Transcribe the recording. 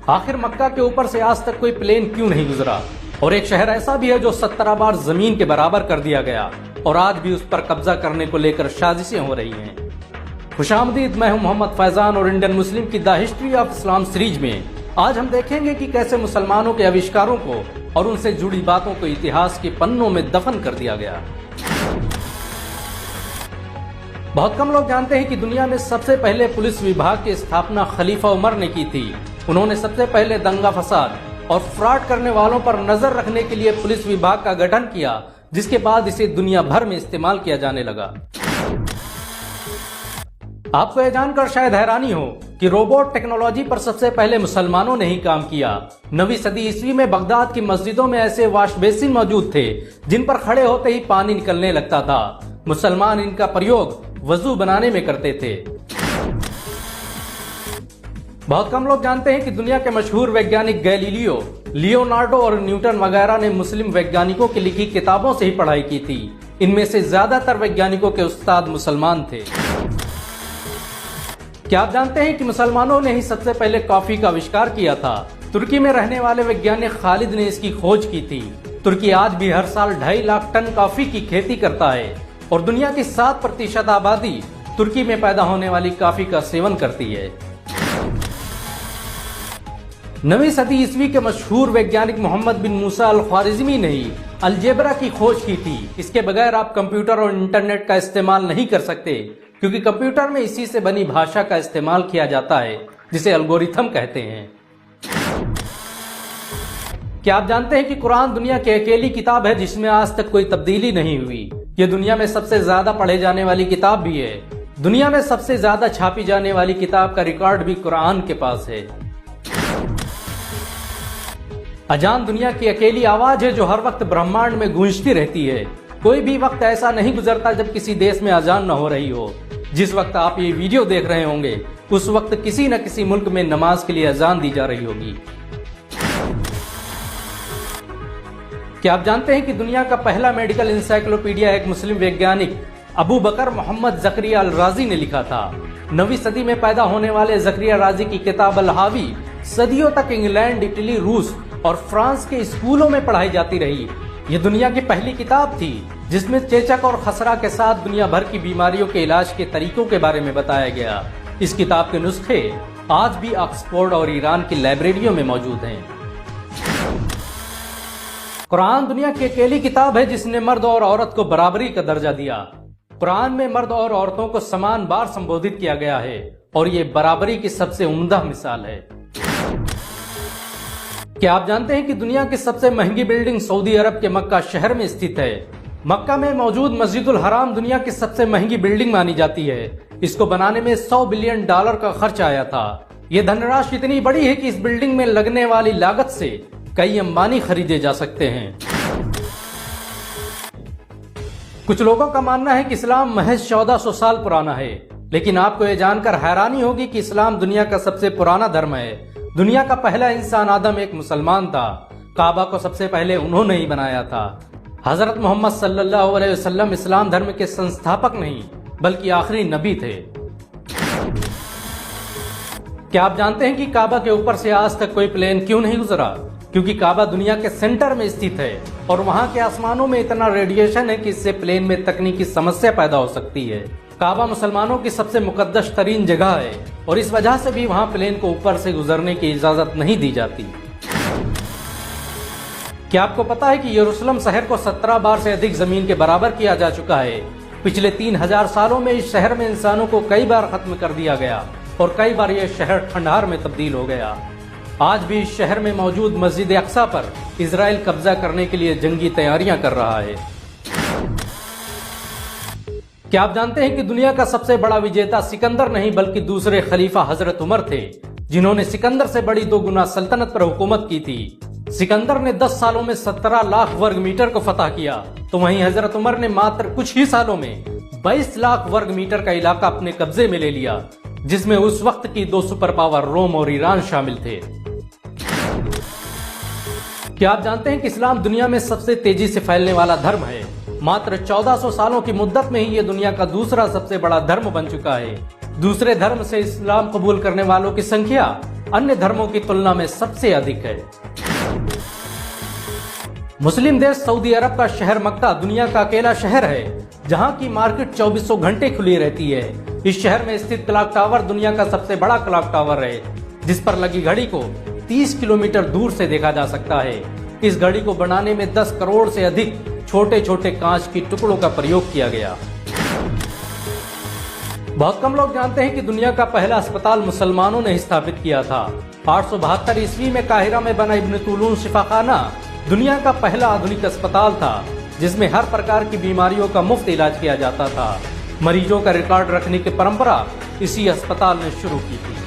आखिर मक्का के ऊपर से आज तक कोई प्लेन क्यों नहीं गुजरा? और एक शहर ऐसा भी है जो 17 बार जमीन के बराबर कर दिया गया और आज भी उस पर कब्जा करने को लेकर साजिशें हो रही हैं। खुशामदीद, मैं हूं मोहम्मद फैजान और इंडियन मुस्लिम की the history of Islam series में आज हम देखेंगे कि कैसे मुसलमानों के आविष्कारों को और उनसे जुड़ी बातों को इतिहास के पन्नों में दफन कर दिया गया। बहुत कम लोग जानते हैं कि दुनिया में सबसे पहले पुलिस विभाग की स्थापना खलीफा उमर ने की थी। उन्होंने सबसे पहले दंगा फसाद और फ्रॉड करने वालों पर नजर रखने के लिए पुलिस विभाग का गठन किया, जिसके बाद इसे दुनिया भर में इस्तेमाल किया जाने लगा। आपको यह जानकर शायद हैरानी हो कि रोबोट टेक्नोलॉजी पर सबसे पहले मुसलमानों ने ही काम किया। 9वीं सदी ईस्वी में बगदाद की मस्जिदों में ऐसे वॉश बेसिन मौजूद थे जिन पर खड़े होते ही पानी निकलने लगता था। मुसलमान इनका प्रयोग वजू बनाने में करते थे। बहुत कम लोग जानते हैं कि दुनिया के मशहूर वैज्ञानिक गैलीलियो, लियोनार्डो और न्यूटन वगैरह ने मुस्लिम वैज्ञानिकों की लिखी किताबों से ही पढ़ाई की थी। इनमें से ज्यादातर वैज्ञानिकों के उस्ताद मुसलमान थे। क्या आप जानते हैं कि मुसलमानों ने ही सबसे पहले कॉफी का आविष्कार किया था? तुर्की में रहने वाले वैज्ञानिक खालिद ने इसकी खोज की थी। तुर्की आज भी हर साल 2.5 लाख टन कॉफी की खेती करता है और दुनिया की 7% आबादी तुर्की में पैदा होने वाली कॉफी का सेवन करती है। 9वीं सदी ईस्वी के मशहूर वैज्ञानिक मोहम्मद बिन मूसा अल ख्वारिज़मी ने ही अलजेब्रा की खोज की थी। इसके बगैर आप कंप्यूटर और इंटरनेट का इस्तेमाल नहीं कर सकते, क्योंकि कंप्यूटर में इसी से बनी भाषा का इस्तेमाल किया जाता है, जिसे एल्गोरिथम कहते हैं। क्या आप जानते हैं कि कुरान दुनिया की अकेली किताब है जिसमें आज तक कोई तब्दीली नहीं हुई? ये दुनिया में सबसे ज्यादा पढ़े जाने वाली किताब भी है। दुनिया में सबसे ज्यादा छापी जाने वाली किताब का रिकॉर्ड भी कुरान के पास है। अजान दुनिया की अकेली आवाज है जो हर वक्त ब्रह्मांड में गूंजती रहती है। कोई भी वक्त ऐसा नहीं गुजरता जब किसी देश में अजान न हो रही हो। जिस वक्त आप ये वीडियो देख रहे होंगे उस वक्त किसी न किसी मुल्क में नमाज के लिए अजान दी जा रही होगी। क्या आप जानते हैं कि दुनिया का पहला मेडिकल इंसाइक्लोपीडिया एक मुस्लिम वैज्ञानिक अबू बकर मोहम्मद जकरिया अल राजी ने लिखा था? 9वीं सदी में पैदा होने वाले जकरिया राजी की किताब अल हावी सदियों तक इंग्लैंड, इटली, रूस और फ्रांस के स्कूलों में पढ़ाई जाती रही। ये दुनिया की पहली किताब थी जिसमें चेचक और खसरा के साथ दुनिया भर की बीमारियों के इलाज के तरीकों के बारे में बताया गया। इस किताब के नुस्खे आज भी ऑक्सफोर्ड और ईरान की लाइब्रेरियों में मौजूद हैं। कुरान दुनिया की अकेली किताब है जिसने मर्द और औरत को बराबरी का दर्जा दिया। कुरान में मर्द और औरतों को समान बार संबोधित किया गया है और ये बराबरी की सबसे उम्दा मिसाल है। क्या आप जानते हैं कि दुनिया की सबसे महंगी बिल्डिंग सऊदी अरब के मक्का शहर में स्थित है? मक्का में मौजूद मस्जिदुल हराम दुनिया की सबसे महंगी बिल्डिंग मानी जाती है। इसको बनाने में $100 बिलियन का खर्च आया था। ये धनराशि इतनी बड़ी है कि इस बिल्डिंग में लगने वाली लागत से कई अंबानी खरीदे जा सकते हैं। कुछ लोगों का मानना है कि इस्लाम महज 1400 साल पुराना है, लेकिन आपको यह जानकर हैरानी होगी कि इस्लाम दुनिया का सबसे पुराना धर्म है। दुनिया का पहला इंसान आदम एक मुसलमान था। काबा को सबसे पहले उन्होंने ही बनाया था। हजरत मोहम्मद सल्लल्लाहु अलैहि वसल्लम इस्लाम धर्म के संस्थापक नहीं बल्कि आखिरी नबी थे। क्या आप जानते हैं कि काबा के ऊपर से आज तक कोई प्लेन क्यों नहीं गुजरा? क्योंकि काबा दुनिया के सेंटर में स्थित है और वहां के आसमानों में इतना रेडिएशन है कि इससे प्लेन में तकनीकी समस्या पैदा हो सकती है। काबा मुसलमानों की सबसे मुकद्दस तरीन जगह है और इस वजह से भी वहां प्लेन को ऊपर से गुजरने की इजाजत नहीं दी जाती। क्या आपको पता है कि यरूशलेम शहर को 17 बार से अधिक जमीन के बराबर किया जा चुका है? पिछले 3000 सालों में इस शहर में इंसानों को कई बार खत्म कर दिया गया और कई बार यह शहर खंडहर में तब्दील हो गया। आज भी इस शहर में मौजूद मस्जिद अक्सा पर इजराइल कब्जा करने के लिए जंगी तैयारियां कर रहा है। क्या आप जानते हैं कि दुनिया का सबसे बड़ा विजेता सिकंदर नहीं बल्कि दूसरे खलीफा हजरत उमर थे, जिन्होंने सिकंदर से बड़ी 2 गुना सल्तनत पर हुकूमत की थी। सिकंदर ने 10 सालों में 17 लाख वर्ग मीटर को फतह किया, तो वहीं हजरत उमर ने मात्र कुछ ही सालों में 22 लाख वर्ग मीटर का इलाका अपने कब्जे में ले लिया, जिसमें उस वक्त की 2 सुपर पावर रोम और ईरान शामिल थे। क्या आप जानते हैं कि इस्लाम दुनिया में सबसे तेजी से फैलने वाला धर्म है? मात्र 1400 सालों की मुद्दत में ही ये दुनिया का दूसरा सबसे बड़ा धर्म बन चुका है। दूसरे धर्म से इस्लाम कबूल करने वालों की संख्या अन्य धर्मों की तुलना में सबसे अधिक है। मुस्लिम देश सऊदी अरब का शहर मक्का दुनिया का अकेला शहर है जहां की मार्केट 2400 घंटे खुली रहती है। इस शहर में स्थित क्लॉक टावर दुनिया का सबसे बड़ा क्लॉक टावर है, जिस पर लगी घड़ी को 30 किलोमीटर दूर से देखा जा सकता है। इस घड़ी को बनाने में 10 करोड़ से अधिक छोटे छोटे कांच के टुकड़ों का प्रयोग किया गया। बहुत कम लोग जानते हैं कि दुनिया का पहला अस्पताल मुसलमानों ने स्थापित किया था। 872 ईस्वी में काहिरा में बना इब्न तुलून शिफाखाना दुनिया का पहला आधुनिक अस्पताल था, जिसमें हर प्रकार की बीमारियों का मुफ्त इलाज किया जाता था। मरीजों का रिकॉर्ड रखने की परंपरा इसी अस्पताल ने शुरू की थी।